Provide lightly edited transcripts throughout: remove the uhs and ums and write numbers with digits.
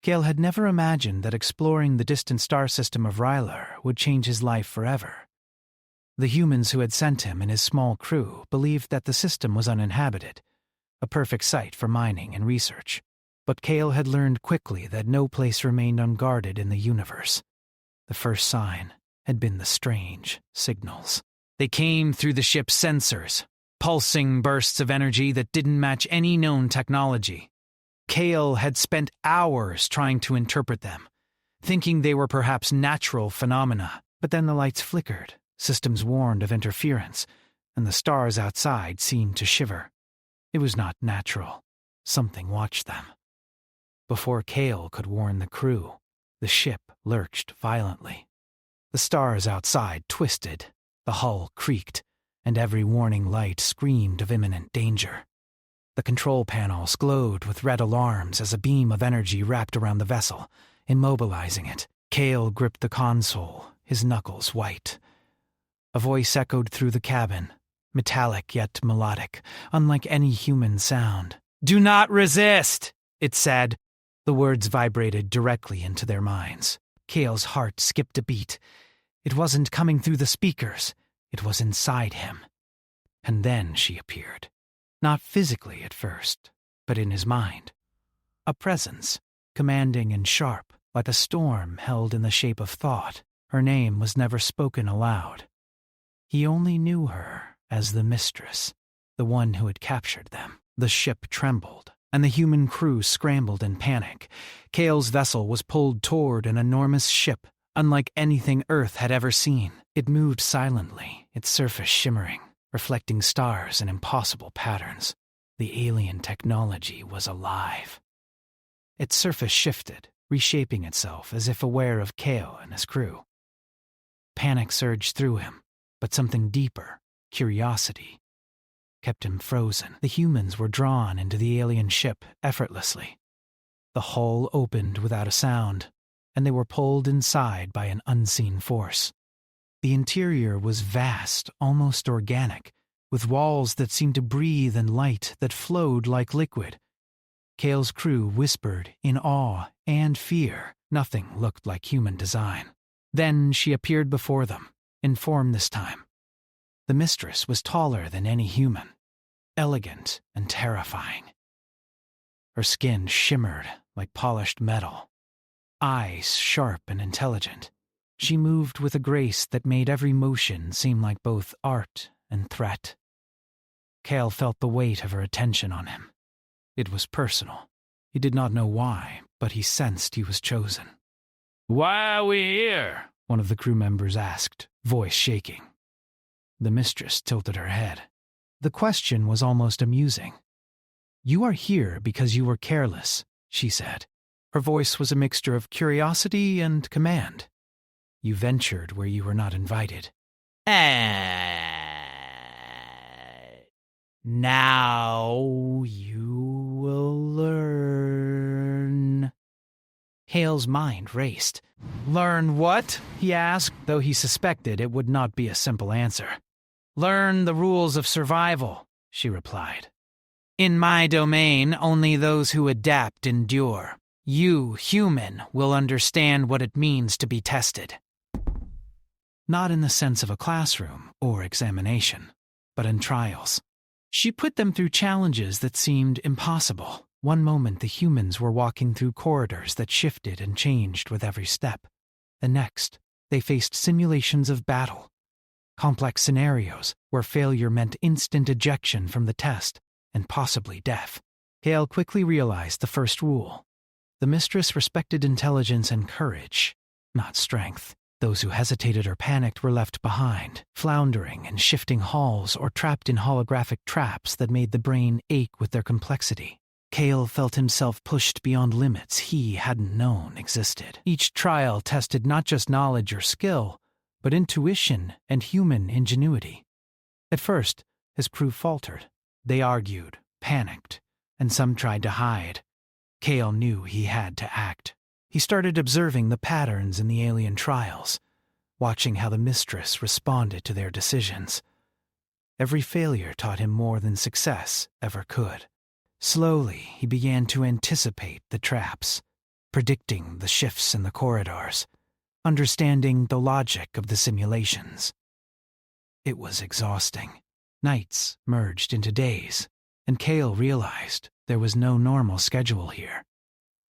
Kale had never imagined that exploring the distant star system of Rylar would change his life forever. The humans who had sent him and his small crew believed that the system was uninhabited, a perfect site for mining and research. But Kale had learned quickly that no place remained unguarded in the universe. The first sign had been the strange signals. They came through the ship's sensors, pulsing bursts of energy that didn't match any known technology. Kale had spent hours trying to interpret them, thinking they were perhaps natural phenomena. But then the lights flickered, systems warned of interference, and the stars outside seemed to shiver. It was not natural. Something watched them. Before Kale could warn the crew, the ship lurched violently. The stars outside twisted, the hull creaked, and every warning light screamed of imminent danger. The control panels glowed with red alarms as a beam of energy wrapped around the vessel, immobilizing it. Kale gripped the console, his knuckles white. A voice echoed through the cabin, metallic yet melodic, unlike any human sound. "Do not resist," it said. The words vibrated directly into their minds. Kale's heart skipped a beat. It wasn't coming through the speakers. It was inside him. And then she appeared. Not physically at first, but in his mind. A presence, commanding and sharp, like a storm held in the shape of thought. Her name was never spoken aloud. He only knew her as the Mistress, the one who had captured them. The ship trembled, and the human crew scrambled in panic. Kale's vessel was pulled toward an enormous ship, unlike anything Earth had ever seen. It moved silently, its surface shimmering, reflecting stars in impossible patterns. The alien technology was alive. Its surface shifted, reshaping itself as if aware of Kale and his crew. Panic surged through him, but something deeper, curiosity, kept him frozen. The humans were drawn into the alien ship effortlessly. The hull opened without a sound, and they were pulled inside by an unseen force. The interior was vast, almost organic, with walls that seemed to breathe and light that flowed like liquid. Kale's crew whispered in awe and fear. Nothing looked like human design. Then she appeared before them, in form this time. The Mistress was taller than any human, elegant and terrifying. Her skin shimmered like polished metal, eyes sharp and intelligent. She moved with a grace that made every motion seem like both art and threat. Kale felt the weight of her attention on him. It was personal. He did not know why, but he sensed he was chosen. "Why are we here?" one of the crew members asked, voice shaking. The Mistress tilted her head. The question was almost amusing. "You are here because you were careless," she said. Her voice was a mixture of curiosity and command. "You ventured where you were not invited. Now you will learn." Hale's mind raced. "Learn what?" he asked, though he suspected it would not be a simple answer. "Learn the rules of survival," she replied. "In my domain, only those who adapt endure. You, human, will understand what it means to be tested." Not in the sense of a classroom or examination, but in trials. She put them through challenges that seemed impossible. One moment the humans were walking through corridors that shifted and changed with every step. The next, they faced simulations of battle. Complex scenarios where failure meant instant ejection from the test and possibly death. Kale quickly realized the first rule. The Mistress respected intelligence and courage, not strength. Those who hesitated or panicked were left behind, floundering in shifting halls or trapped in holographic traps that made the brain ache with their complexity. Kale felt himself pushed beyond limits he hadn't known existed. Each trial tested not just knowledge or skill, but intuition and human ingenuity. At first, his crew faltered. They argued, panicked, and some tried to hide. Kale knew he had to act. He started observing the patterns in the alien trials, watching how the Mistress responded to their decisions. Every failure taught him more than success ever could. Slowly, he began to anticipate the traps. predicting the shifts in the corridors, understanding the logic of the simulations. It was exhausting. Nights merged into days, and Kale realized there was no normal schedule here.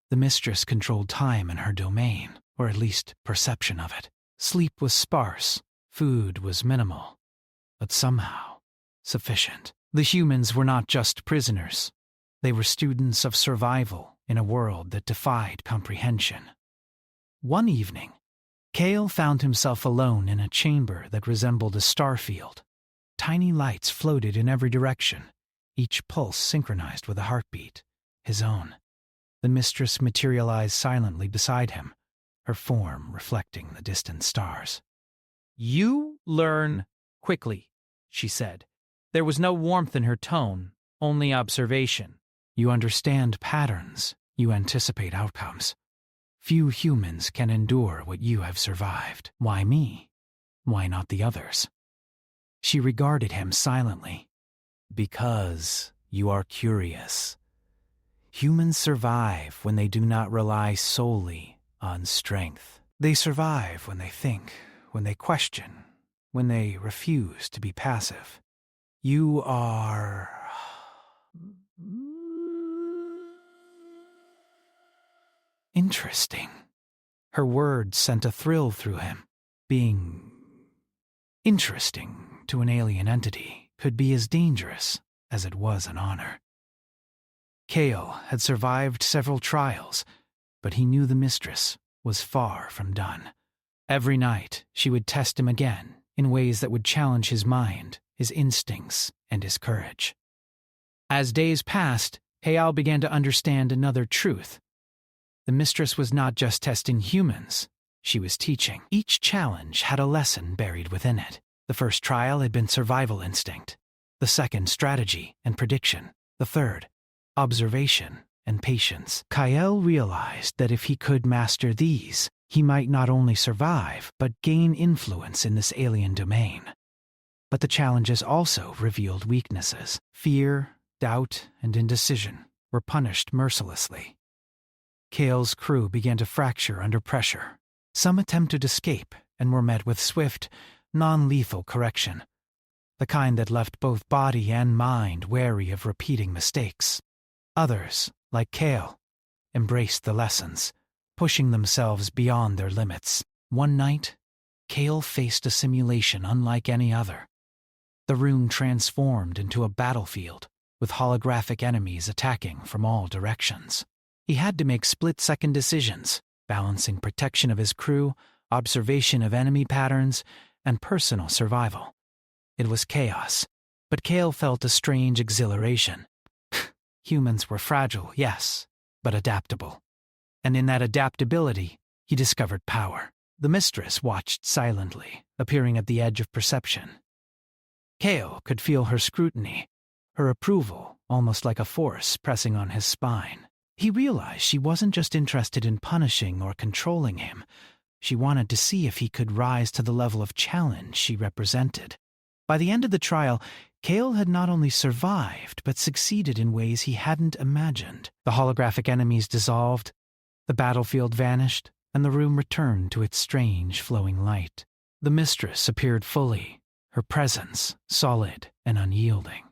The Mistress controlled time in her domain, or at least perception of it. Sleep was sparse, food was minimal, but somehow sufficient. The humans were not just prisoners. They were students of survival in a world that defied comprehension. One evening, Kale found himself alone in a chamber that resembled a starfield. Tiny lights floated in every direction, each pulse synchronized with a heartbeat, his own. The Mistress materialized silently beside him, her form reflecting the distant stars. "You learn quickly," she said. There was no warmth in her tone, only observation. You understand patterns, you anticipate outcomes. Few humans can endure what you have survived. Why me? Why not the others? She regarded him silently. Because you are curious. Humans survive when they do not rely solely on strength. They survive when they think, when they question, when they refuse to be passive. You are... interesting. Her words sent a thrill through him. Being interesting to an alien entity could be as dangerous as it was an honor. Kale had survived several trials, but he knew the Mistress was far from done. Every night, she would test him again in ways that would challenge his mind, his instincts, and his courage. As days passed, Kale began to understand another truth. The Mistress was not just testing humans, she was teaching. Each challenge had a lesson buried within it. The first trial had been survival instinct, the second strategy and prediction, the third observation and patience. Kyle realized that if he could master these, he might not only survive, but gain influence in this alien domain. But the challenges also revealed weaknesses. Fear, doubt, and indecision were punished mercilessly. Kale's crew began to fracture under pressure. Some attempted escape and were met with swift, non-lethal correction, the kind that left both body and mind wary of repeating mistakes. Others, like Kale, embraced the lessons, pushing themselves beyond their limits. One night, Kale faced a simulation unlike any other. The room transformed into a battlefield, with holographic enemies attacking from all directions. He had to make split-second decisions, balancing protection of his crew, observation of enemy patterns, and personal survival. It was chaos, but Kale felt a strange exhilaration. Humans were fragile, yes, but adaptable. And in that adaptability, he discovered power. The Mistress watched silently, appearing at the edge of perception. Kale could feel her scrutiny, her approval, almost like a force pressing on his spine. He realized she wasn't just interested in punishing or controlling him. She wanted to see if he could rise to the level of challenge she represented. By the end of the trial, Kale had not only survived, but succeeded in ways he hadn't imagined. The holographic enemies dissolved, the battlefield vanished, and the room returned to its strange flowing light. The Mistress appeared fully, her presence solid and unyielding.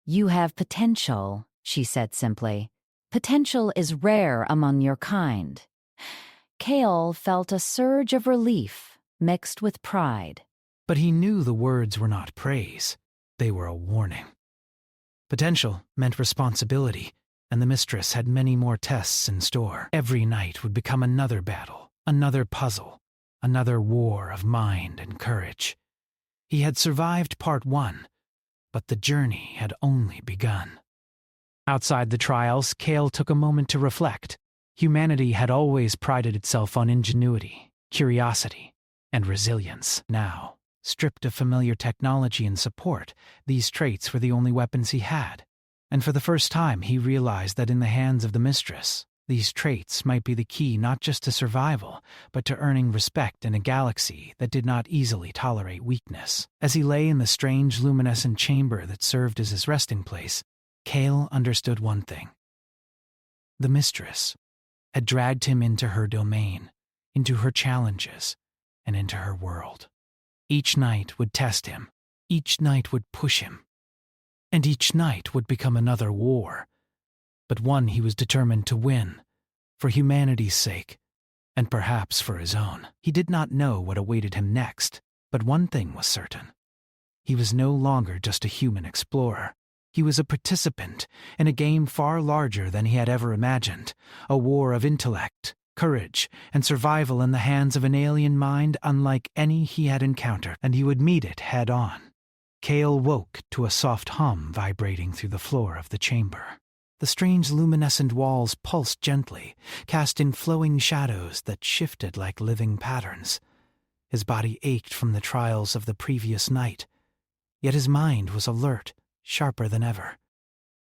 "You have potential," she said simply. "Potential is rare among your kind." Kale felt a surge of relief mixed with pride. But he knew the words were not praise. They were a warning. Potential meant responsibility, and the Mistress had many more tests in store. Every night would become another battle, another puzzle, another war of mind and courage. He had survived part one, but the journey had only begun. Outside the trials, Kale took a moment to reflect. Humanity had always prided itself on ingenuity, curiosity, and resilience. Now, stripped of familiar technology and support, these traits were the only weapons he had. And for the first time, he realized that in the hands of the Mistress, these traits might be the key not just to survival, but to earning respect in a galaxy that did not easily tolerate weakness. As he lay in the strange luminescent chamber that served as his resting place, Kale understood one thing. The Mistress had dragged him into her domain, into her challenges, and into her world. Each night would test him, each night would push him, and each night would become another war, but one he was determined to win, for humanity's sake, and perhaps for his own. He did not know what awaited him next, but one thing was certain. He was no longer just a human explorer. He was a participant in a game far larger than he had ever imagined, a war of intellect, courage, and survival in the hands of an alien mind unlike any he had encountered, and he would meet it head-on. Cale woke to a soft hum vibrating through the floor of the chamber. The strange luminescent walls pulsed gently, casting flowing shadows that shifted like living patterns. His body ached from the trials of the previous night, yet his mind was alert, sharper than ever.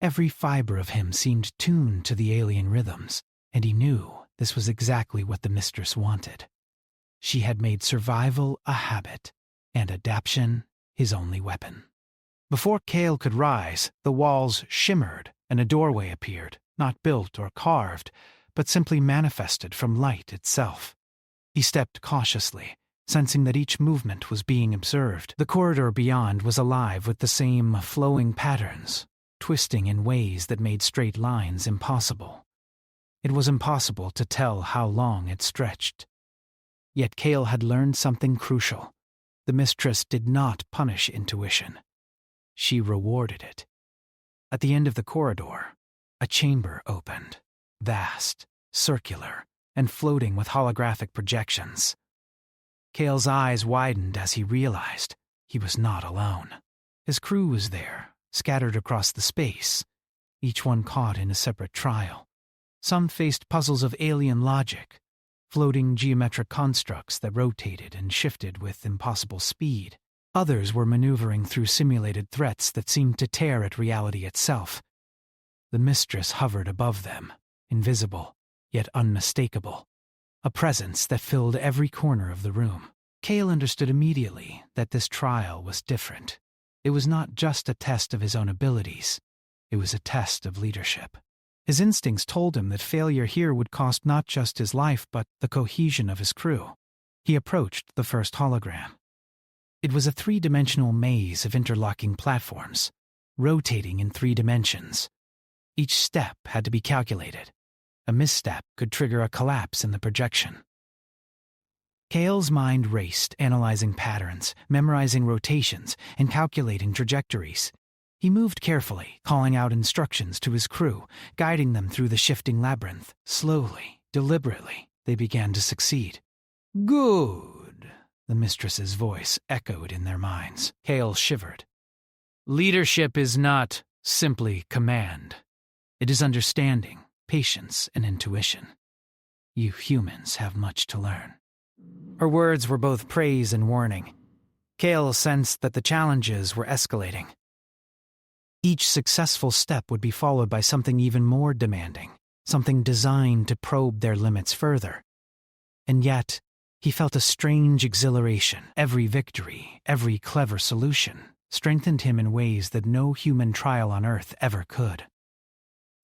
Every fiber of him seemed tuned to the alien rhythms, and he knew this was exactly what the Mistress wanted. She had made survival a habit, and adaptation his only weapon. Before Cale could rise, the walls shimmered and a doorway appeared, not built or carved, but simply manifested from light itself. He stepped cautiously, sensing that each movement was being observed. The corridor beyond was alive with the same flowing patterns, twisting in ways that made straight lines impossible. It was impossible to tell how long it stretched. Yet Cale had learned something crucial. The Mistress did not punish intuition. She rewarded it. At the end of the corridor, a chamber opened, vast, circular, and floating with holographic projections. Cale's eyes widened as he realized he was not alone. His crew was there, scattered across the space, each one caught in a separate trial. Some faced puzzles of alien logic, floating geometric constructs that rotated and shifted with impossible speed. Others were maneuvering through simulated threats that seemed to tear at reality itself. The Mistress hovered above them, invisible, yet unmistakable, a presence that filled every corner of the room. Cale understood immediately that this trial was different. It was not just a test of his own abilities, it was a test of leadership. His instincts told him that failure here would cost not just his life but the cohesion of his crew. He approached the first hologram. It was a three-dimensional maze of interlocking platforms, rotating in 3 dimensions. Each step had to be calculated. A misstep could trigger a collapse in the projection. Cale's mind raced, analyzing patterns, memorizing rotations, and calculating trajectories. He moved carefully, calling out instructions to his crew, guiding them through the shifting labyrinth. Slowly, deliberately, they began to succeed. "Good," the Mistress's voice echoed in their minds. Cale shivered. Leadership is not simply command. It is understanding, patience, and intuition. You humans have much to learn. Her words were both praise and warning. Cale sensed that the challenges were escalating. Each successful step would be followed by something even more demanding, something designed to probe their limits further. And yet, he felt a strange exhilaration. Every victory, every clever solution, strengthened him in ways that no human trial on Earth ever could.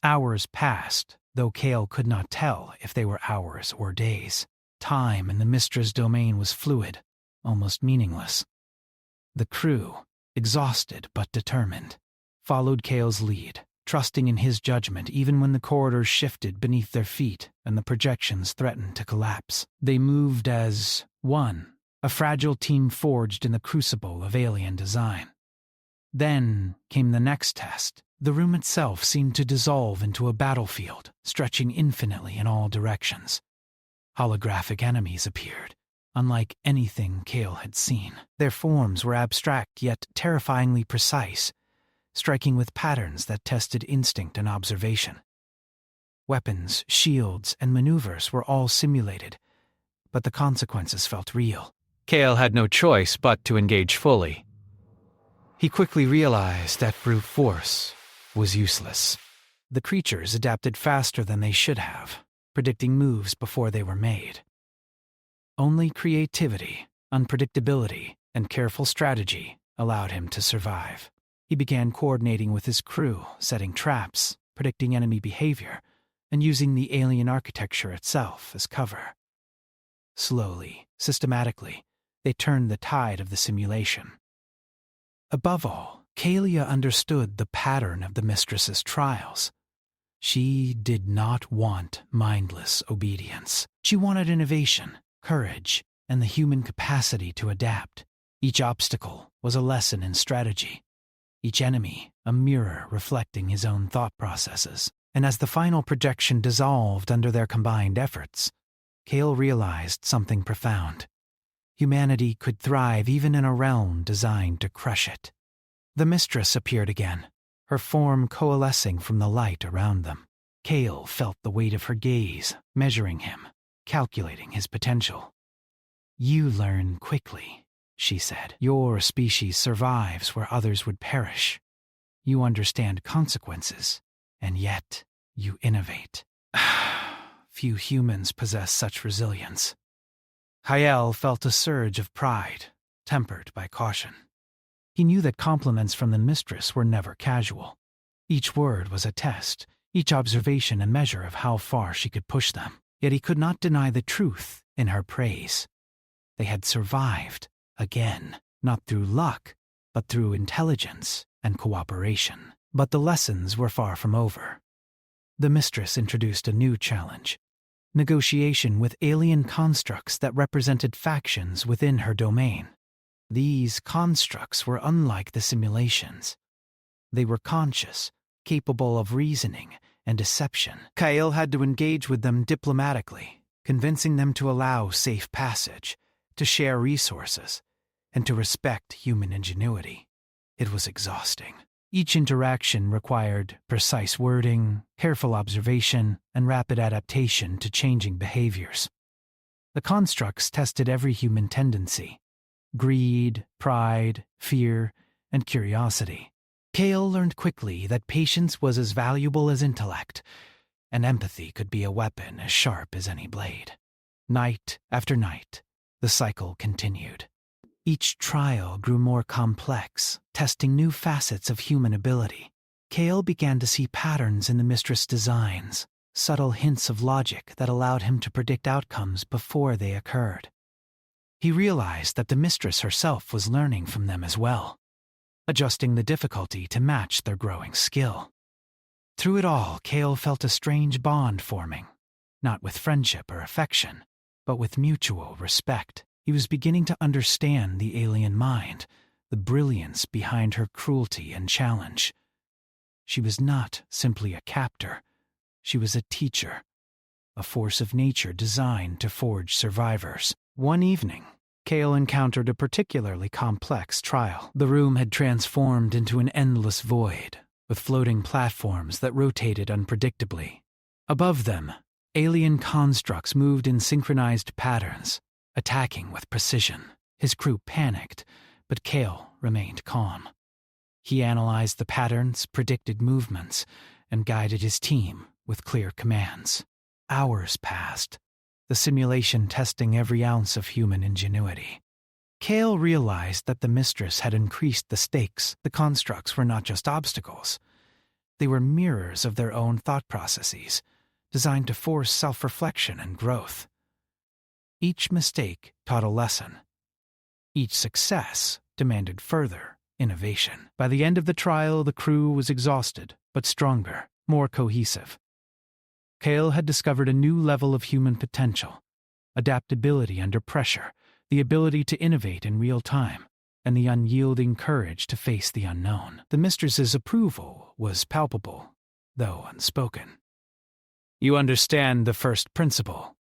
Hours passed, though Cale could not tell if they were hours or days. Time in the Mistress' domain was fluid, almost meaningless. The crew, exhausted but determined, followed Cale's lead, trusting in his judgment even when the corridors shifted beneath their feet and the projections threatened to collapse. They moved as one, a fragile team forged in the crucible of alien design. Then came the next test. The room itself seemed to dissolve into a battlefield, stretching infinitely in all directions. Holographic enemies appeared, unlike anything Cale had seen. Their forms were abstract yet terrifyingly precise, striking with patterns that tested instinct and observation. Weapons, shields, and maneuvers were all simulated, but the consequences felt real. Cale had no choice but to engage fully. He quickly realized that brute force was useless. The creatures adapted faster than they should have, predicting moves before they were made. Only creativity, unpredictability, and careful strategy allowed him to survive. He began coordinating with his crew, setting traps, predicting enemy behavior, and using the alien architecture itself as cover. Slowly, systematically, they turned the tide of the simulation. Above all, Kalia understood the pattern of the Mistress's trials. She did not want mindless obedience. She wanted innovation, courage, and the human capacity to adapt. Each obstacle was a lesson in strategy. Each enemy a mirror reflecting his own thought processes. And as the final projection dissolved under their combined efforts, Kale realized something profound. Humanity could thrive even in a realm designed to crush it. The Mistress appeared again, her form coalescing from the light around them. Kale felt the weight of her gaze, measuring him, calculating his potential. "You learn quickly," she said. "Your species survives where others would perish. You understand consequences, and yet you innovate." Few humans possess such resilience. Hayel felt a surge of pride, tempered by caution. He knew that compliments from the Mistress were never casual. Each word was a test, each observation a measure of how far she could push them. Yet he could not deny the truth in her praise. They had survived, again, not through luck, but through intelligence and cooperation. But the lessons were far from over. The Mistress introduced a new challenge: negotiation with alien constructs that represented factions within her domain. These constructs were unlike the simulations. They were conscious, capable of reasoning and deception. Kael had to engage with them diplomatically, convincing them to allow safe passage, to share resources, and to respect human ingenuity. It was exhausting. Each interaction required precise wording, careful observation, and rapid adaptation to changing behaviors. The constructs tested every human tendency: greed, pride, fear, and curiosity. Kale learned quickly that patience was as valuable as intellect, and empathy could be a weapon as sharp as any blade. Night after night, the cycle continued. Each trial grew more complex, testing new facets of human ability. Kale began to see patterns in the Mistress' designs, subtle hints of logic that allowed him to predict outcomes before they occurred. He realized that the Mistress herself was learning from them as well, adjusting the difficulty to match their growing skill. Through it all, Kale felt a strange bond forming, not with friendship or affection, but with mutual respect. He was beginning to understand the alien mind, the brilliance behind her cruelty and challenge. She was not simply a captor. She was a teacher, a force of nature designed to forge survivors. One evening, Kale encountered a particularly complex trial. The room had transformed into an endless void, with floating platforms that rotated unpredictably. Above them, alien constructs moved in synchronized patterns, attacking with precision. His crew panicked, but Kale remained calm. He analyzed the patterns, predicted movements, and guided his team with clear commands. Hours passed, the simulation testing every ounce of human ingenuity. Kale realized that the Mistress had increased the stakes. The constructs were not just obstacles. They were mirrors of their own thought processes, designed to force self-reflection and growth. Each mistake taught a lesson. Each success demanded further innovation. By the end of the trial, the crew was exhausted, but stronger, more cohesive. Kale had discovered a new level of human potential: adaptability under pressure, the ability to innovate in real time, and the unyielding courage to face the unknown. The Mistress's approval was palpable, though unspoken. "You understand the first principle."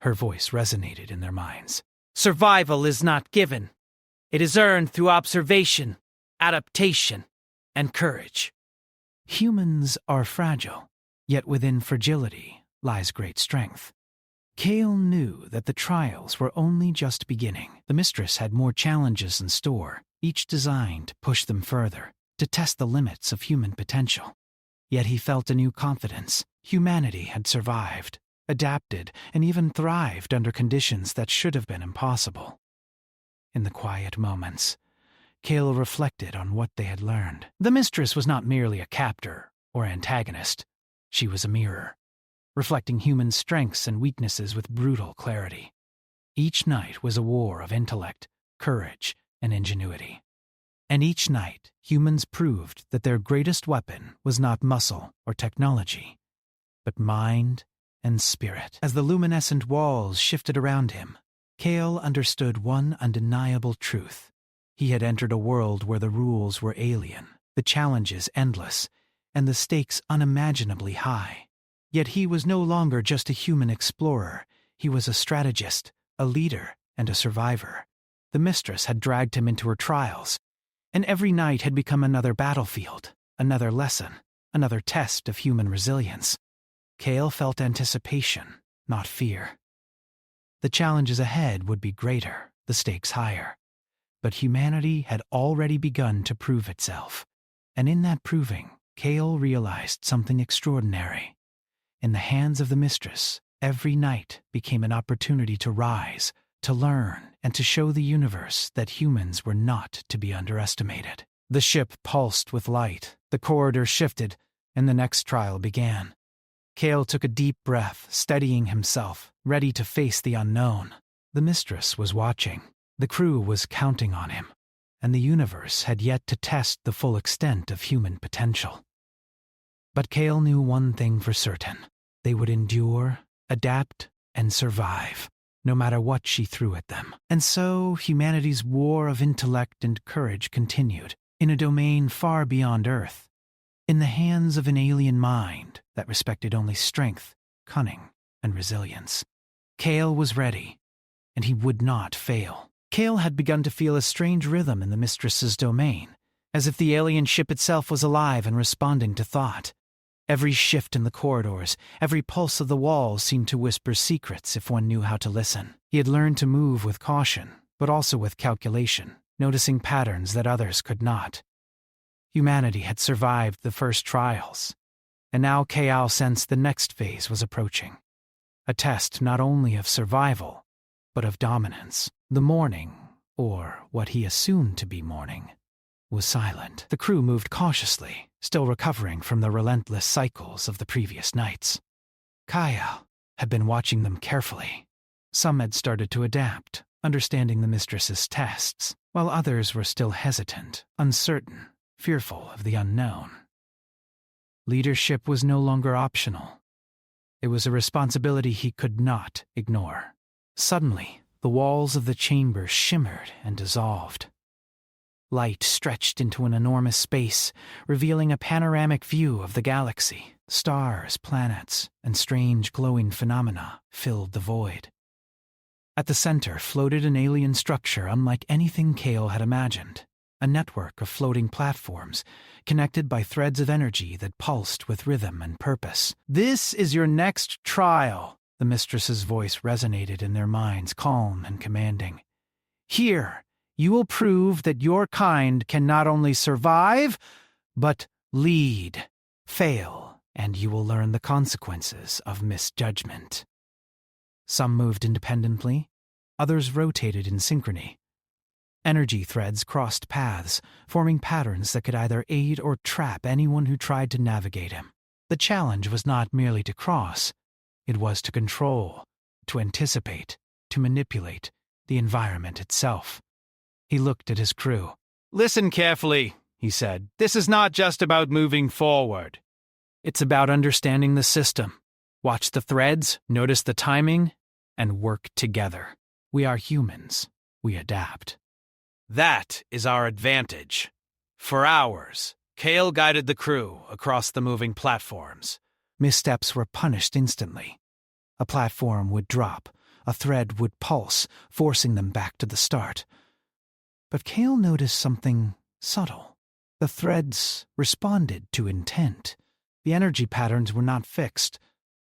Her voice resonated in their minds. "Survival is not given. It is earned through observation, adaptation, and courage." Humans are fragile, yet within fragility lies great strength. Kale knew that the trials were only just beginning. The Mistress had more challenges in store, each designed to push them further, to test the limits of human potential. Yet he felt a new confidence. Humanity had survived, adapted, and even thrived under conditions that should have been impossible. In the quiet moments, Kale reflected on what they had learned. The Mistress was not merely a captor or antagonist. She was a mirror, reflecting human strengths and weaknesses with brutal clarity. Each night was a war of intellect, courage, and ingenuity. And each night, humans proved that their greatest weapon was not muscle or technology, but mind and spirit. As the luminescent walls shifted around him, Kale understood one undeniable truth. He had entered a world where the rules were alien, the challenges endless, and the stakes unimaginably high. Yet he was no longer just a human explorer. He was a strategist, a leader, and a survivor. The Mistress had dragged him into her trials, and every night had become another battlefield, another lesson, another test of human resilience. Kale felt anticipation, not fear. The challenges ahead would be greater, the stakes higher. But humanity had already begun to prove itself. And in that proving, Kale realized something extraordinary. In the hands of the Mistress, every night became an opportunity to rise, to learn, and to show the universe that humans were not to be underestimated. The ship pulsed with light, the corridor shifted, and the next trial began. Kale took a deep breath, steadying himself, ready to face the unknown. The Mistress was watching. The crew was counting on him, and the universe had yet to test the full extent of human potential. But Kale knew one thing for certain. They would endure, adapt, and survive, no matter what she threw at them. And so humanity's war of intellect and courage continued, in a domain far beyond Earth, in the hands of an alien mind that respected only strength, cunning, and resilience. Kale was ready, and he would not fail. Kale had begun to feel a strange rhythm in the Mistress's domain, as if the alien ship itself was alive and responding to thought. Every shift in the corridors, every pulse of the walls seemed to whisper secrets if one knew how to listen. He had learned to move with caution, but also with calculation, noticing patterns that others could not. Humanity had survived the first trials, and now Kale sensed the next phase was approaching. A test not only of survival, but of dominance. The morning, or what he assumed to be morning, was silent. The crew moved cautiously, still recovering from the relentless cycles of the previous nights. Kyle had been watching them carefully. Some had started to adapt, understanding the Mistress's tests, while others were still hesitant, uncertain, fearful of the unknown. Leadership was no longer optional. It was a responsibility he could not ignore. Suddenly, the walls of the chamber shimmered and dissolved. Light stretched into an enormous space, revealing a panoramic view of the galaxy. Stars, planets, and strange glowing phenomena filled the void. At the center floated an alien structure unlike anything Kale had imagined, a network of floating platforms, connected by threads of energy that pulsed with rhythm and purpose. "This is your next trial," the Mistress's voice resonated in their minds, calm and commanding. "Here, you will prove that your kind can not only survive, but lead. Fail, and you will learn the consequences of misjudgment." Some moved independently, others rotated in synchrony. Energy threads crossed paths, forming patterns that could either aid or trap anyone who tried to navigate him. The challenge was not merely to cross, it was to control, to anticipate, to manipulate the environment itself. He looked at his crew. "Listen carefully," he said. "This is not just about moving forward. It's about understanding the system. Watch the threads, notice the timing, and work together. We are humans. We adapt." That is our advantage. For hours, Kale guided the crew across the moving platforms. Missteps were punished instantly. A platform would drop, a thread would pulse, forcing them back to the start. But Kale noticed something subtle. The threads responded to intent. The energy patterns were not fixed.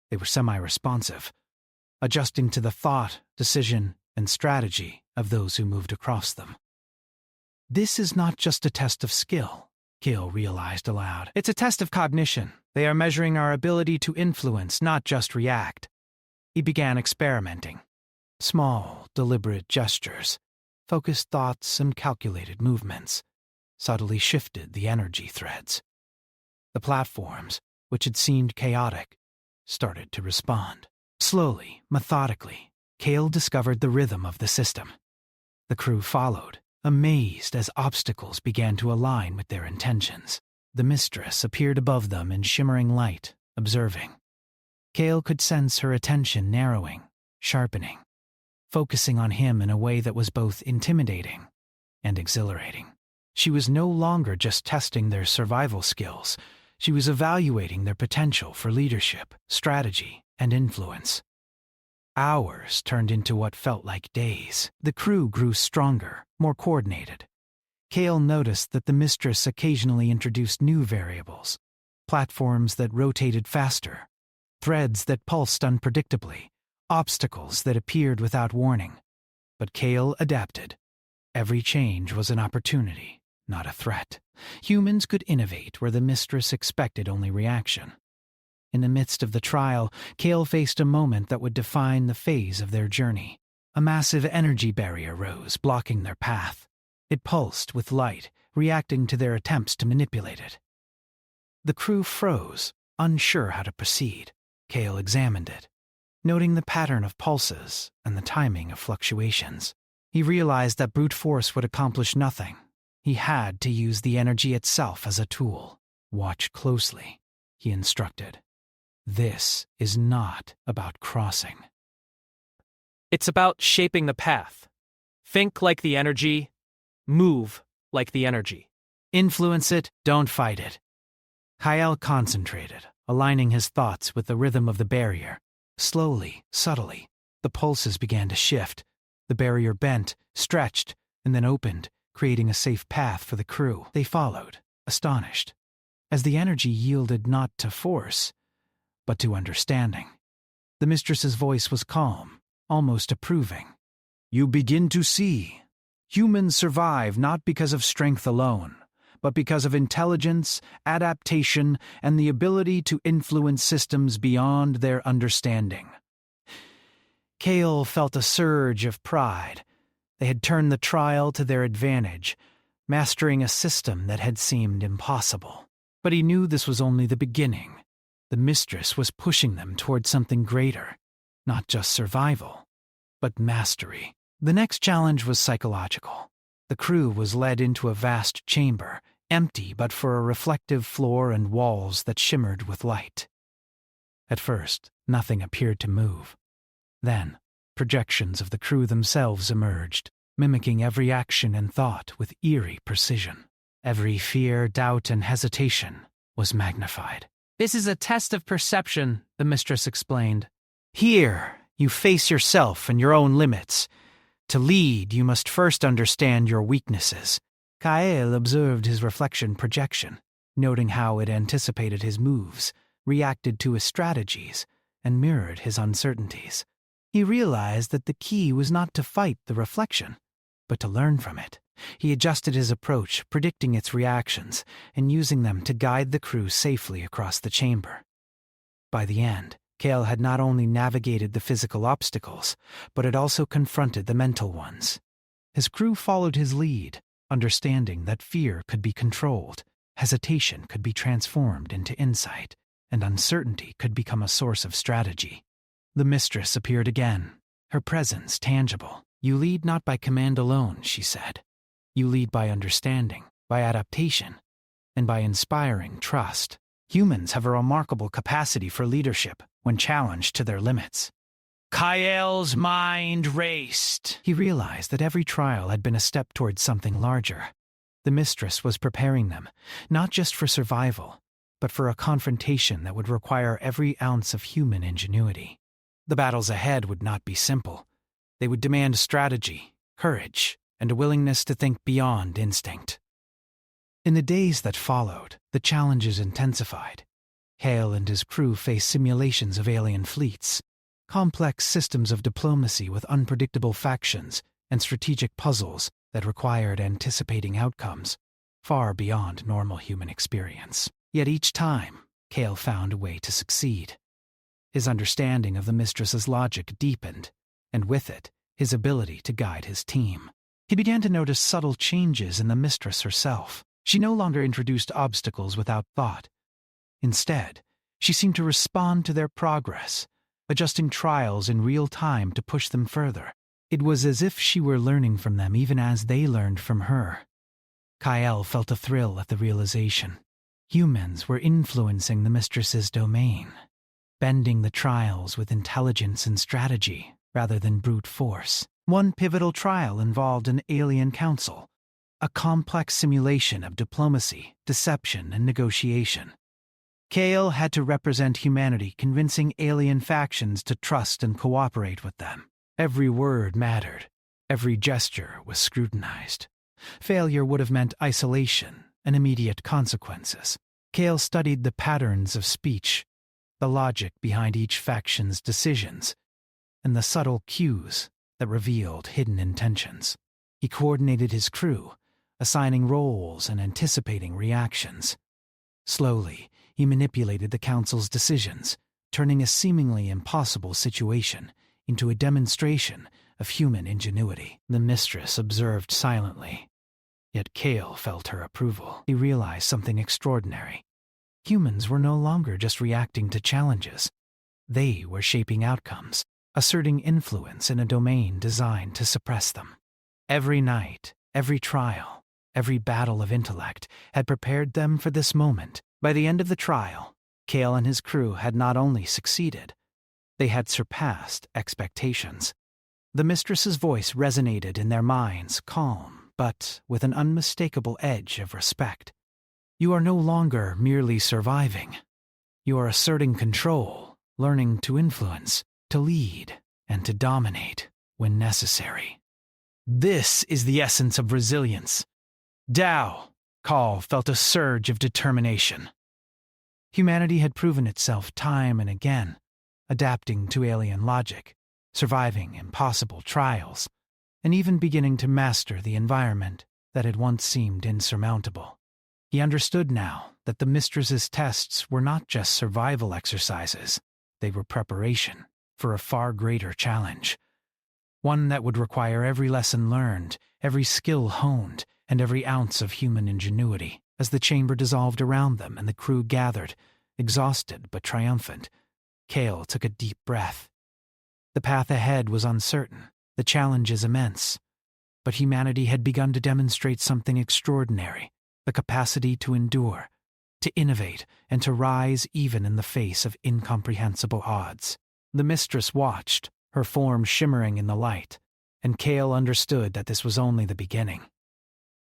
They were semi-responsive, adjusting to the thought, decision, and strategy of those who moved across them. This is not just a test of skill, Kale realized aloud. It's a test of cognition. They are measuring our ability to influence, not just react. He began experimenting. Small, deliberate gestures, focused thoughts, and calculated movements subtly shifted the energy threads. The platforms, which had seemed chaotic, started to respond. Slowly, methodically, Kale discovered the rhythm of the system. The crew followed, amazed as obstacles began to align with their intentions. The Mistress appeared above them in shimmering light, observing. Kale could sense her attention narrowing, sharpening, focusing on him in a way that was both intimidating and exhilarating. She was no longer just testing their survival skills. She was evaluating their potential for leadership, strategy, and influence. Hours turned into what felt like days. The crew grew stronger, more coordinated. Kale noticed that the Mistress occasionally introduced new variables, platforms that rotated faster, threads that pulsed unpredictably, obstacles that appeared without warning. But Kale adapted. Every change was an opportunity, not a threat. Humans could innovate where the Mistress expected only reaction. In the midst of the trial, Kale faced a moment that would define the phase of their journey. A massive energy barrier rose, blocking their path. It pulsed with light, reacting to their attempts to manipulate it. The crew froze, unsure how to proceed. Kale examined it, noting the pattern of pulses and the timing of fluctuations. He realized that brute force would accomplish nothing. He had to use the energy itself as a tool. Watch closely, he instructed. This is not about crossing. It's about shaping the path. Think like the energy, move like the energy. Influence it, don't fight it. Kyle concentrated, aligning his thoughts with the rhythm of the barrier. Slowly, subtly, the pulses began to shift. The barrier bent, stretched, and then opened, creating a safe path for the crew. They followed, astonished, as the energy yielded not to force, but to understanding. The Mistress's voice was calm, almost approving. You begin to see. Humans survive not because of strength alone, but because of intelligence, adaptation, and the ability to influence systems beyond their understanding. Kale felt a surge of pride. They had turned the trial to their advantage, mastering a system that had seemed impossible. But he knew this was only the beginning. The Mistress was pushing them toward something greater, not just survival, but mastery. The next challenge was psychological. The crew was led into a vast chamber, empty but for a reflective floor and walls that shimmered with light. At first, nothing appeared to move. Then, projections of the crew themselves emerged, mimicking every action and thought with eerie precision. Every fear, doubt, and hesitation was magnified. This is a test of perception, the Mistress explained. Here, you face yourself and your own limits. To lead, you must first understand your weaknesses. Kyle observed his reflection projection, noting how it anticipated his moves, reacted to his strategies, and mirrored his uncertainties. He realized that the key was not to fight the reflection, but to learn from it. He adjusted his approach, predicting its reactions, and using them to guide the crew safely across the chamber. By the end, Kale had not only navigated the physical obstacles, but had also confronted the mental ones. His crew followed his lead, understanding that fear could be controlled, hesitation could be transformed into insight, and uncertainty could become a source of strategy. The Mistress appeared again, her presence tangible. You lead not by command alone, she said. You lead by understanding, by adaptation, and by inspiring trust. Humans have a remarkable capacity for leadership when challenged to their limits. Kyle's mind raced. He realized that every trial had been a step towards something larger. The Mistress was preparing them, not just for survival, but for a confrontation that would require every ounce of human ingenuity. The battles ahead would not be simple. They would demand strategy, courage, and a willingness to think beyond instinct. In the days that followed, the challenges intensified. Kale and his crew faced simulations of alien fleets, complex systems of diplomacy with unpredictable factions, and strategic puzzles that required anticipating outcomes far beyond normal human experience. Yet each time, Kale found a way to succeed. His understanding of the Mistress's logic deepened, and with it, his ability to guide his team. He began to notice subtle changes in the Mistress herself. She no longer introduced obstacles without thought. Instead, She seemed to respond to their progress, adjusting trials in real time to push them further. It was as if she were learning from them even as they learned from her. Kyle felt a thrill at the realization. Humans were influencing the Mistress's domain, bending the trials with intelligence and strategy rather than brute force. One pivotal trial involved an alien council, a complex simulation of diplomacy, deception, and negotiation. Kale had to represent humanity, convincing alien factions to trust and cooperate with them. Every word mattered. Every gesture was scrutinized. Failure would have meant isolation and immediate consequences. Kale studied the patterns of speech, the logic behind each faction's decisions, and the subtle cues that revealed hidden intentions. He coordinated his crew, assigning roles and anticipating reactions. Slowly, he manipulated the council's decisions, turning a seemingly impossible situation into a demonstration of human ingenuity. The Mistress observed silently. Yet Kale felt her approval. He realized something extraordinary. Humans were no longer just reacting to challenges. They were shaping outcomes, asserting influence in a domain designed to suppress them. Every night, every trial, every battle of intellect had prepared them for this moment. By the end of the trial, Kale and his crew had not only succeeded, they had surpassed expectations. The Mistress's voice resonated in their minds, calm, but with an unmistakable edge of respect. You are no longer merely surviving. You are asserting control, learning to influence, to lead, and to dominate when necessary. This is the essence of resilience. Tao, Call felt a surge of determination. Humanity had proven itself time and again, adapting to alien logic, surviving impossible trials, and even beginning to master the environment that had once seemed insurmountable. He understood now that the Mistress's tests were not just survival exercises, they were preparation for a far greater challenge. One that would require every lesson learned, every skill honed, and every ounce of human ingenuity. As the chamber dissolved around them and the crew gathered, exhausted but triumphant, Kale took a deep breath. The path ahead was uncertain, the challenges immense, but humanity had begun to demonstrate something extraordinary, the capacity to endure, to innovate, and to rise even in the face of incomprehensible odds. The Mistress watched, her form shimmering in the light, and Kale understood that this was only the beginning.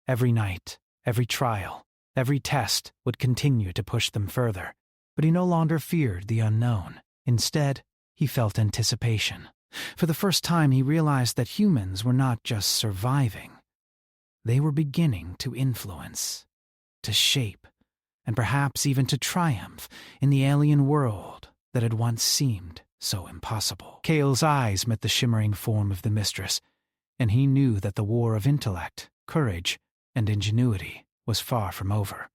Every night, every trial, every test would continue to push them further, but he no longer feared the unknown. Instead, he felt anticipation. For the first time, he realized that humans were not just surviving. They were beginning to influence, to shape, and perhaps even to triumph in the alien world that had once seemed so impossible. Kale's eyes met the shimmering form of the Mistress, and he knew that the war of intellect, courage, and ingenuity was far from over.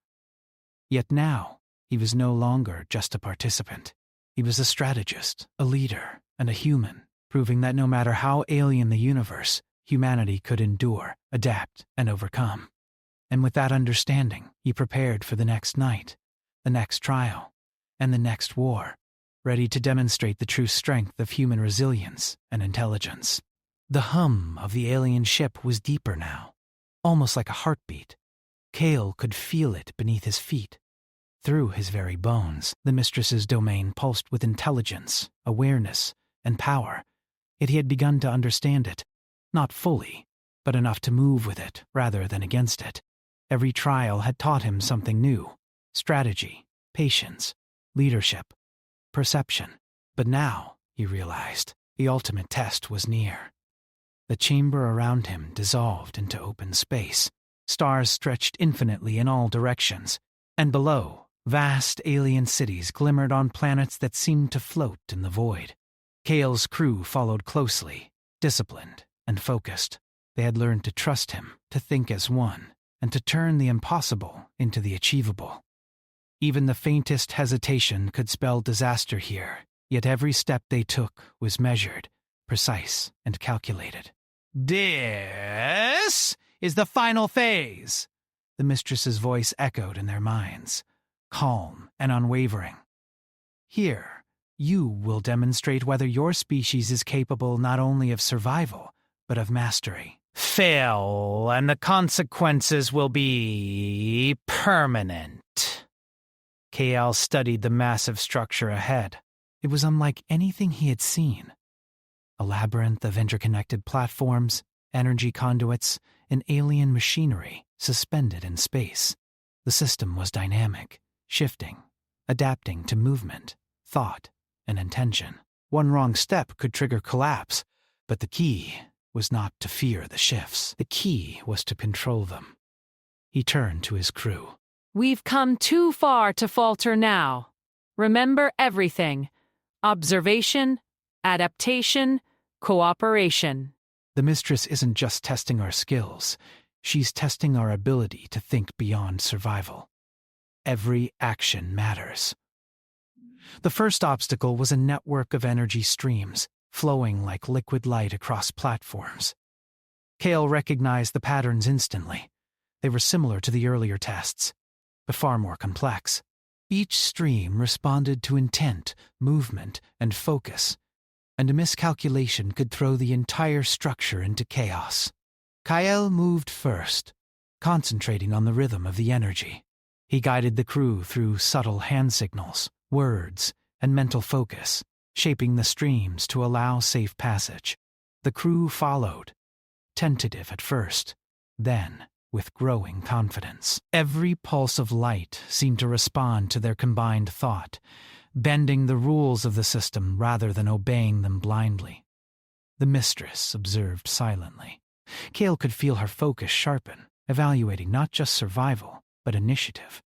Yet now, he was no longer just a participant. He was a strategist, a leader, and a human, proving that no matter how alien the universe, humanity could endure, adapt, and overcome. And with that understanding, he prepared for the next night, the next trial, and the next war, ready to demonstrate the true strength of human resilience and intelligence. The hum of the alien ship was deeper now, almost like a heartbeat. Kale could feel it beneath his feet. Through his very bones, the Mistress's domain pulsed with intelligence, awareness, and power. Yet he had begun to understand it, not fully, but enough to move with it rather than against it. Every trial had taught him something new: strategy, patience, leadership, perception. But now, he realized, the ultimate test was near. The chamber around him dissolved into open space. Stars stretched infinitely in all directions, and below, vast alien cities glimmered on planets that seemed to float in the void. Kale's crew followed closely, disciplined and focused. They had learned to trust him, to think as one, and to turn the impossible into the achievable. Even the faintest hesitation could spell disaster here, yet every step they took was measured, precise, and calculated. "This is the final phase," the Mistress's voice echoed in their minds, calm and unwavering. Here, you will demonstrate whether your species is capable not only of survival, but of mastery. Fail, and the consequences will be permanent. KL studied the massive structure ahead. It was unlike anything he had seen. A labyrinth of interconnected platforms, energy conduits, and alien machinery suspended in space. The system was dynamic, shifting, adapting to movement, thought, and intention. One wrong step could trigger collapse, but the key was not to fear the shifts. The key was to control them. He turned to his crew. We've come too far to falter now. Remember everything. Observation, adaptation, cooperation. The Mistress isn't just testing our skills. She's testing our ability to think beyond survival. Every action matters. The first obstacle was a network of energy streams, flowing like liquid light across platforms. Kale recognized the patterns instantly. They were similar to the earlier tests, but far more complex. Each stream responded to intent, movement, and focus, and a miscalculation could throw the entire structure into chaos. Kyle moved first, concentrating on the rhythm of the energy. He guided the crew through subtle hand signals, words, and mental focus, shaping the streams to allow safe passage. The crew followed, tentative at first, then with growing confidence. Every pulse of light seemed to respond to their combined thought, bending the rules of the system rather than obeying them blindly. The Mistress observed silently. Kale could feel her focus sharpen, evaluating not just survival, but initiative.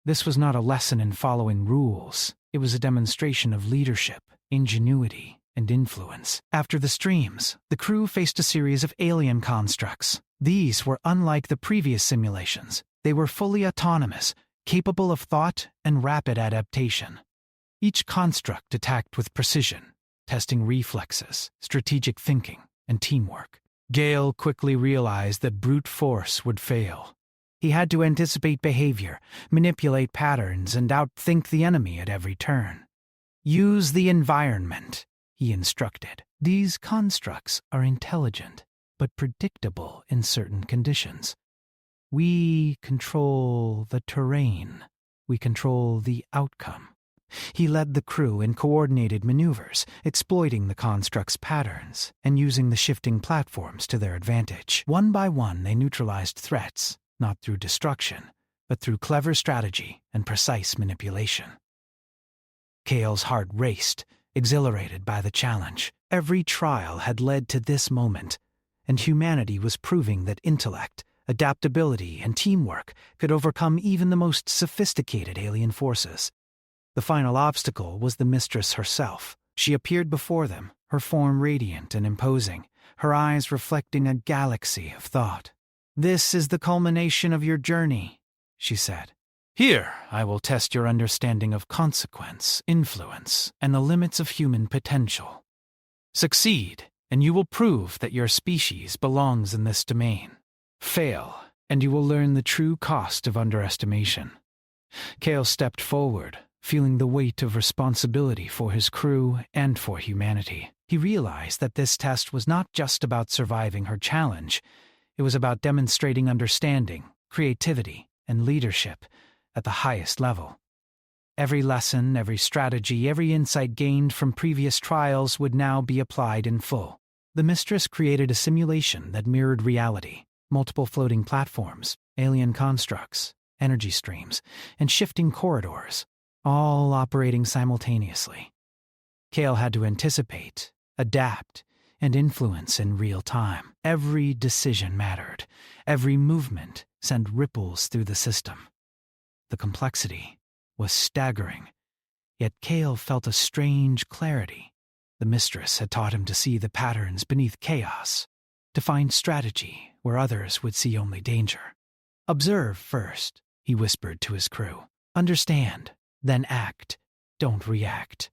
This was not a lesson in following rules. It was a demonstration of leadership, ingenuity, and influence. After the streams, the crew faced a series of alien constructs. These were unlike the previous simulations. They were fully autonomous, capable of thought and rapid adaptation. Each construct attacked with precision, testing reflexes, strategic thinking, and teamwork. Gale quickly realized that brute force would fail. He had to anticipate behavior, manipulate patterns, and outthink the enemy at every turn. Use the environment, he instructed. These constructs are intelligent, but predictable in certain conditions. We control the terrain. We control the outcome. He led the crew in coordinated maneuvers, exploiting the construct's patterns and using the shifting platforms to their advantage. One by one, they neutralized threats, not through destruction, but through clever strategy and precise manipulation. Kale's heart raced, exhilarated by the challenge. Every trial had led to this moment, and humanity was proving that intellect, adaptability, and teamwork could overcome even the most sophisticated alien forces. The final obstacle was the Mistress herself. She appeared before them, her form radiant and imposing, her eyes reflecting a galaxy of thought. "This is the culmination of your journey," she said. "Here, I will test your understanding of consequence, influence, and the limits of human potential. Succeed, and you will prove that your species belongs in this domain. Fail, and you will learn the true cost of underestimation." Kale stepped forward, feeling the weight of responsibility for his crew and for humanity. He realized that this test was not just about surviving her challenge. It was about demonstrating understanding, creativity, and leadership at the highest level. Every lesson, every strategy, every insight gained from previous trials would now be applied in full. The Mistress created a simulation that mirrored reality: multiple floating platforms, alien constructs, energy streams, and shifting corridors, all operating simultaneously. Kale had to anticipate, adapt, and influence in real time. Every decision mattered. Every movement sent ripples through the system. The complexity was staggering, yet Kale felt a strange clarity. The Mistress had taught him to see the patterns beneath chaos, to find strategy where others would see only danger. "Observe first," he whispered to his crew. "Understand, then act. Don't react.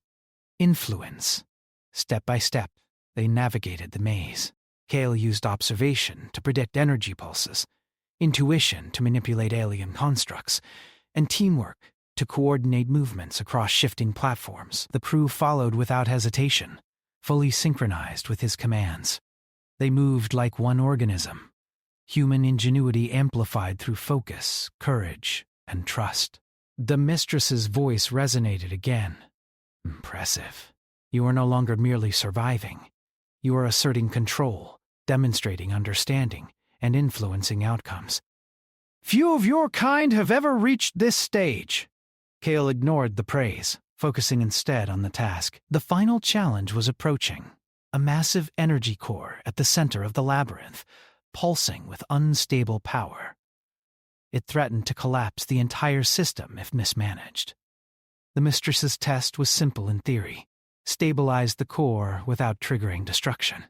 Influence." Step by step, they navigated the maze. Kale used observation to predict energy pulses, intuition to manipulate alien constructs, and teamwork to coordinate movements across shifting platforms. The crew followed without hesitation, fully synchronized with his commands. They moved like one organism, human ingenuity amplified through focus, courage, and trust. The Mistress's voice resonated again. Impressive. You are no longer merely surviving. You are asserting control, demonstrating understanding, and influencing outcomes. Few of your kind have ever reached this stage. Kale ignored the praise, focusing instead on the task. The final challenge was approaching. A massive energy core at the center of the labyrinth, pulsing with unstable power. It threatened to collapse the entire system if mismanaged. The Mistress's test was simple in theory: stabilize the core without triggering destruction.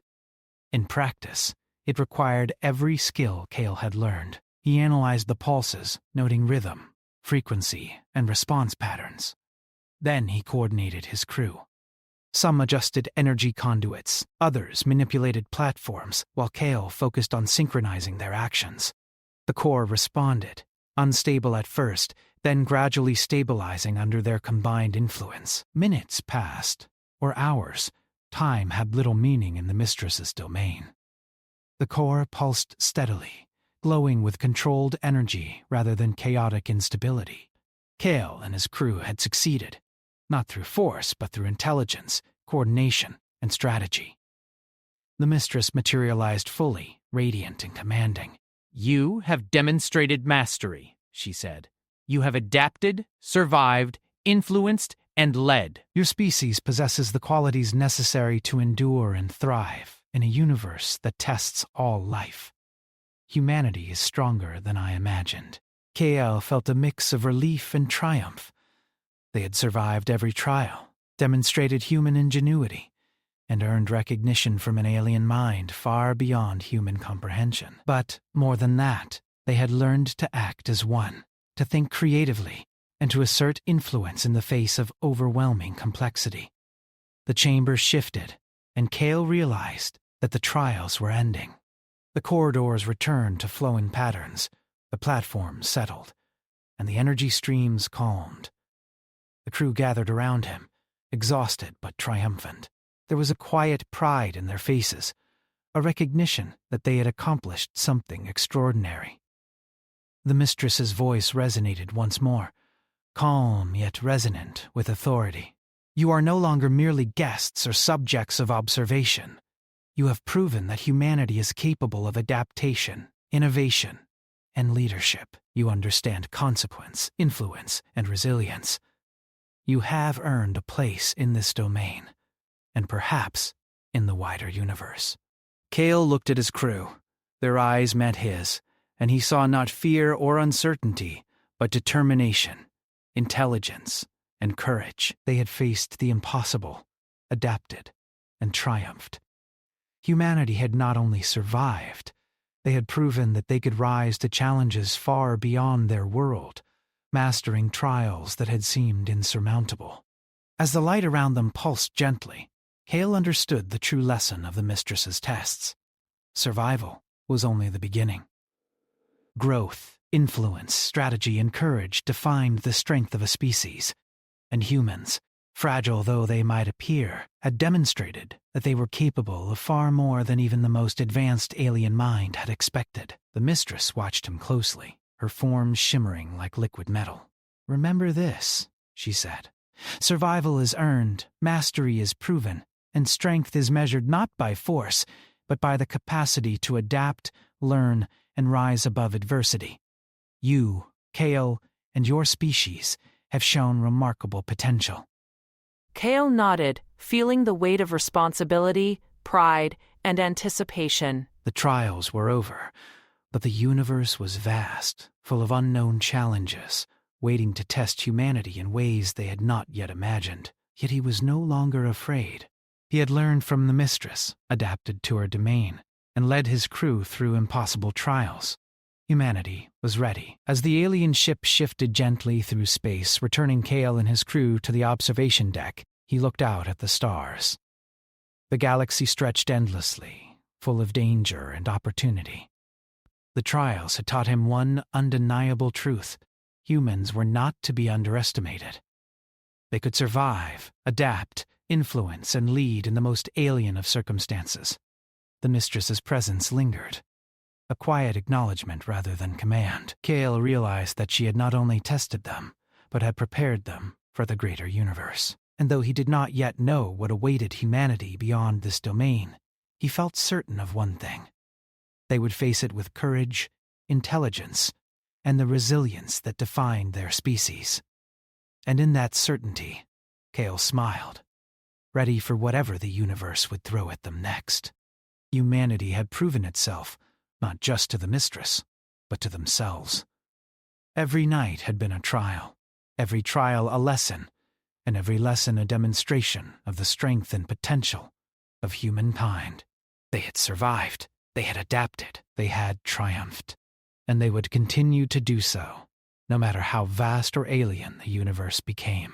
In practice, it required every skill Kale had learned. He analyzed the pulses, noting rhythm, frequency, and response patterns. Then he coordinated his crew. Some adjusted energy conduits, others manipulated platforms, while Kale focused on synchronizing their actions. The core responded, unstable at first, then gradually stabilizing under their combined influence. Minutes passed, or hours. Time had little meaning in the Mistress's domain. The core pulsed steadily, glowing with controlled energy rather than chaotic instability. Kale and his crew had succeeded, not through force but through intelligence, coordination, and strategy. The Mistress materialized fully, radiant and commanding. You have demonstrated mastery, she said. You have adapted, survived, influenced, and led. Your species possesses the qualities necessary to endure and thrive in a universe that tests all life. Humanity is stronger than I imagined. Kale felt a mix of relief and triumph. They had survived every trial, demonstrated human ingenuity, and earned recognition from an alien mind far beyond human comprehension. But, more than that, they had learned to act as one, to think creatively, and to assert influence in the face of overwhelming complexity. The chamber shifted, and Kale realized that the trials were ending. The corridors returned to flowing patterns, the platforms settled, and the energy streams calmed. The crew gathered around him, exhausted but triumphant. There was a quiet pride in their faces, a recognition that they had accomplished something extraordinary. The Mistress's voice resonated once more, calm yet resonant with authority. You are no longer merely guests or subjects of observation. You have proven that humanity is capable of adaptation, innovation, and leadership. You understand consequence, influence, and resilience. You have earned a place in this domain, and perhaps in the wider universe. Kale looked at his crew. Their eyes met his, and he saw not fear or uncertainty, but determination, intelligence, and courage. They had faced the impossible, adapted, and triumphed. Humanity had not only survived, they had proven that they could rise to challenges far beyond their world, mastering trials that had seemed insurmountable. As the light around them pulsed gently, Kale understood the true lesson of the Mistress's tests. Survival was only the beginning. Growth, influence, strategy, and courage defined the strength of a species, and humans, fragile though they might appear, had demonstrated that they were capable of far more than even the most advanced alien mind had expected. The Mistress watched him closely, her form shimmering like liquid metal. "Remember this," she said. "Survival is earned, mastery is proven, and strength is measured not by force, but by the capacity to adapt, learn, and rise above adversity. You, Kale, and your species have shown remarkable potential." Kale nodded, feeling the weight of responsibility, pride, and anticipation. The trials were over, but the universe was vast, full of unknown challenges, waiting to test humanity in ways they had not yet imagined. Yet he was no longer afraid. He had learned from the Mistress, adapted to her domain, and led his crew through impossible trials. Humanity was ready. As the alien ship shifted gently through space, returning Kale and his crew to the observation deck, he looked out at the stars. The galaxy stretched endlessly, full of danger and opportunity. The trials had taught him one undeniable truth: humans were not to be underestimated. They could survive, adapt, influence, and lead in the most alien of circumstances. The mistress's presence lingered, a quiet acknowledgement rather than command. Kale realized that she had not only tested them, but had prepared them for the greater universe. And though he did not yet know what awaited humanity beyond this domain, he felt certain of one thing. They would face it with courage, intelligence, and the resilience that defined their species. And in that certainty, Kale smiled, ready for whatever the universe would throw at them next. Humanity had proven itself, not just to the mistress, but to themselves. Every night had been a trial, every trial a lesson, and every lesson a demonstration of the strength and potential of humankind. They had survived, they had adapted, they had triumphed, and they would continue to do so, no matter how vast or alien the universe became.